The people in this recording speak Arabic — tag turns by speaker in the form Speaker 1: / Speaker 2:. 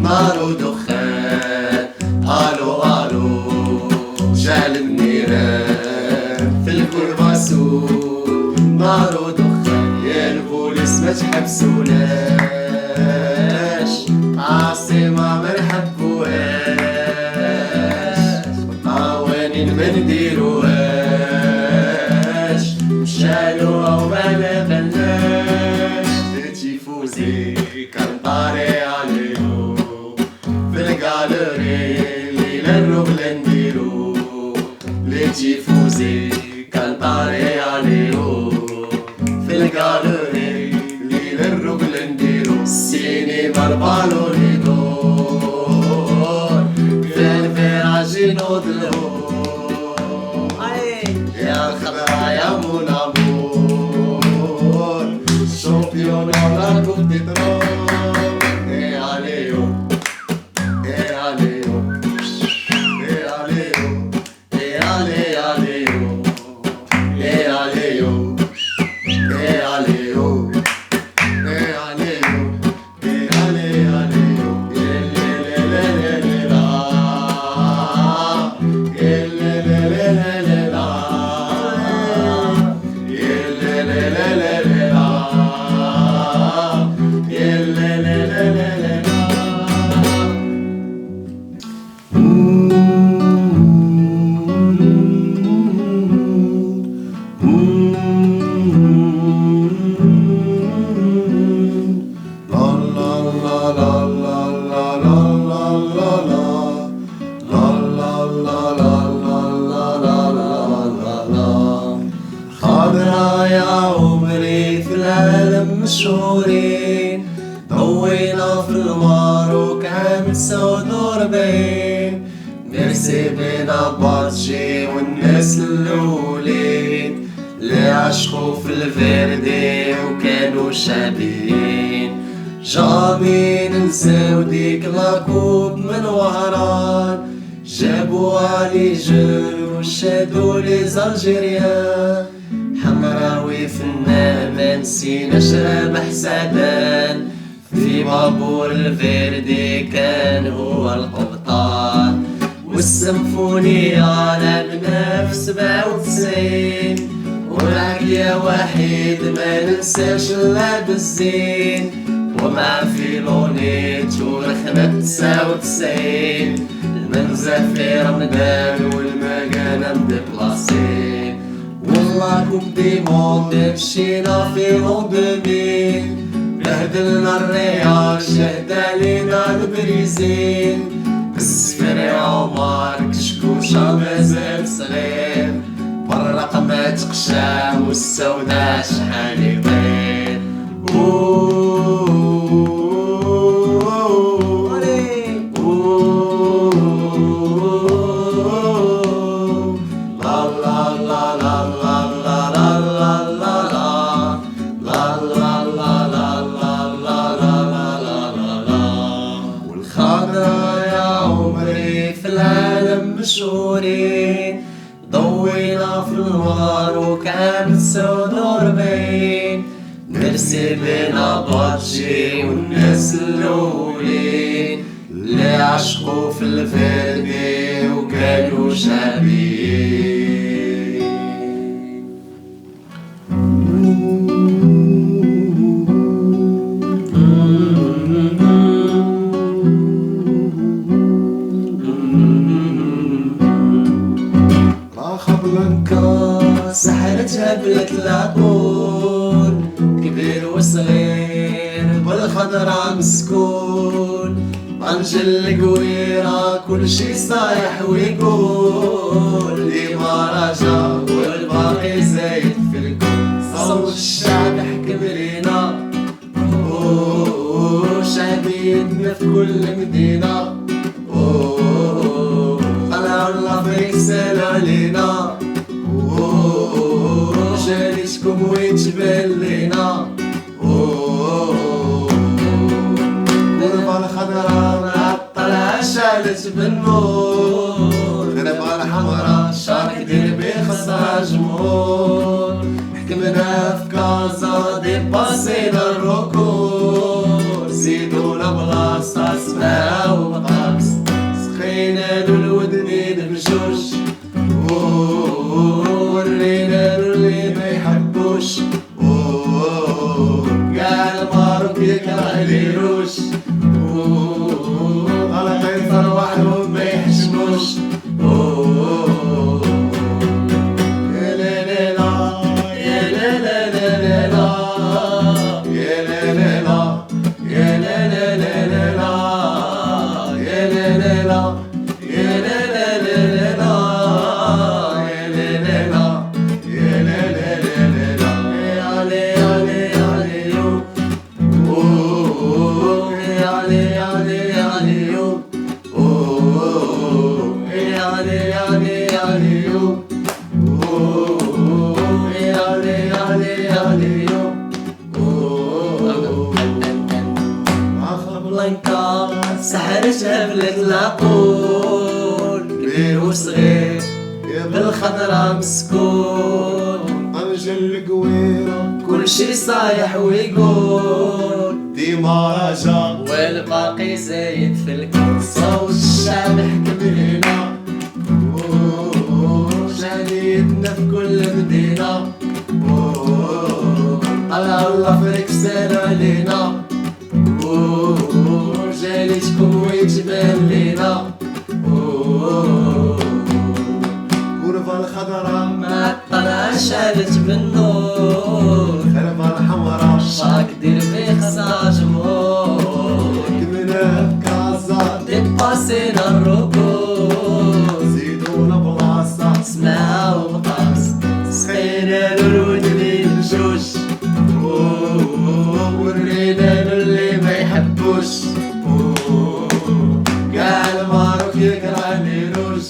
Speaker 1: نار ودخان. الو الو شعل النيران في الكرباسون، نار ودخان. يا البوليس ما تحبسوناش، عاصمة ما نحبوهاش، قوانين ما نديروهاش، مشالوها وما نقلناش. تيفوزي كنطاري عليهم في الجاليري اللي للرجل نديرو، لي تيفوزي كنطاري عليهم في الجاليري اللي للرجل نديرو. السينما البالون يدور في الفراج ينوض الهور، يا الخضرا يا مون امور، شامبيون لا كوب دي ترون. اي عليو اي عليو اي عليو اي علي عليو اي عليو اي عليو اي عليو اي علي عليو. خضرا يا عمري في العالم مشهورين، ضوينا في الماروك عام 49. ميرسي بينا باتشي والناس الاولين اللي عشقوا في الفيردي وكانوا شابين. جامي ننساو ديك لاكوب من وهران، جابوا علي جل وشادوا لي زالجيريان. حمراوي فنان ما نسيناش رابح سعدان، في بابور الفيردي كان هو القبطان. والسيمفونية لعبنا في 97، والعقلية وحيد ما ننساش اللعب الزين. ومع فيلونيت ورخمة 99، المنزل في رمضان والمكانة مدبلاصين. والله كوب دي موند مشينا في لون 2000، بهدلنا الريال شهد علينا البريزين. بالسفر عمر كشكوشة مازال صغير، والرقم ما تقشع والسودا شحال يطير. مشهورين ضوينا في الماروك عام 49. ميرسي بينا باتشي والناس الاولين اللي عشقوا في الفيردي وكانوا شابين. سحرتها بالكلاكون، كبير وصغير بالخضرا مسكون. طنجل القويرة كل شي صايح ويقول ديما راجع والباقي زايد في الكون. صوت الشعب حكم لينا شعبيتنا في كل مدينة. طلعوا الافريك سالوا علينا جاليتكم وين تبان لينا. غربة الخضرا معطلة شالت بالنور، غربة الحمرا شارك ديربي خاصها جمهور. حكمنا في كازا ديباسينا الركور، زيدونا بلاصة سماعة ومقابس، سخينا له الودنين بجوج ورينا له اللي ما يحبوش. قاع المعروف يكره ليروش غلطين فرواحهم ما يحشموش. يا لا لا لا يا لا لا لا لا يا لا لا لا يا لا لا لا لا يا لا لا لا يا لا لا لا لا يا لا لا لا يا لا لا لا لا يا علي علي علي يو يا علي علي علي يو يا علي علي علي يو يا علي علي علي يو. بلانكا سحر جبلك العقول كبير وصغير بالخضرا مسكون.
Speaker 2: طنجل القويرة
Speaker 1: كل شي صايح ويقول
Speaker 2: ديما راجع
Speaker 1: والباقي زايد في الكون. صوت الشعب حكم لينا جاليتنا في كل مدينة. طلعوا الافريك سالوا علينا جاليتكم وين تبان لينا.
Speaker 2: غربة الخضرا
Speaker 1: معطلة شالت بالنور،
Speaker 2: غربة الحمرا
Speaker 1: شاك دير في خاصها جمهور.
Speaker 2: حكمنا في كازا
Speaker 1: ديباسينا الركور،
Speaker 2: زيدونا بلاصة
Speaker 1: سماعة ومقاس، سخينا له الودنين بجوج ورينا له اللي ما يحبوش. قاع المعروف يكره ليروش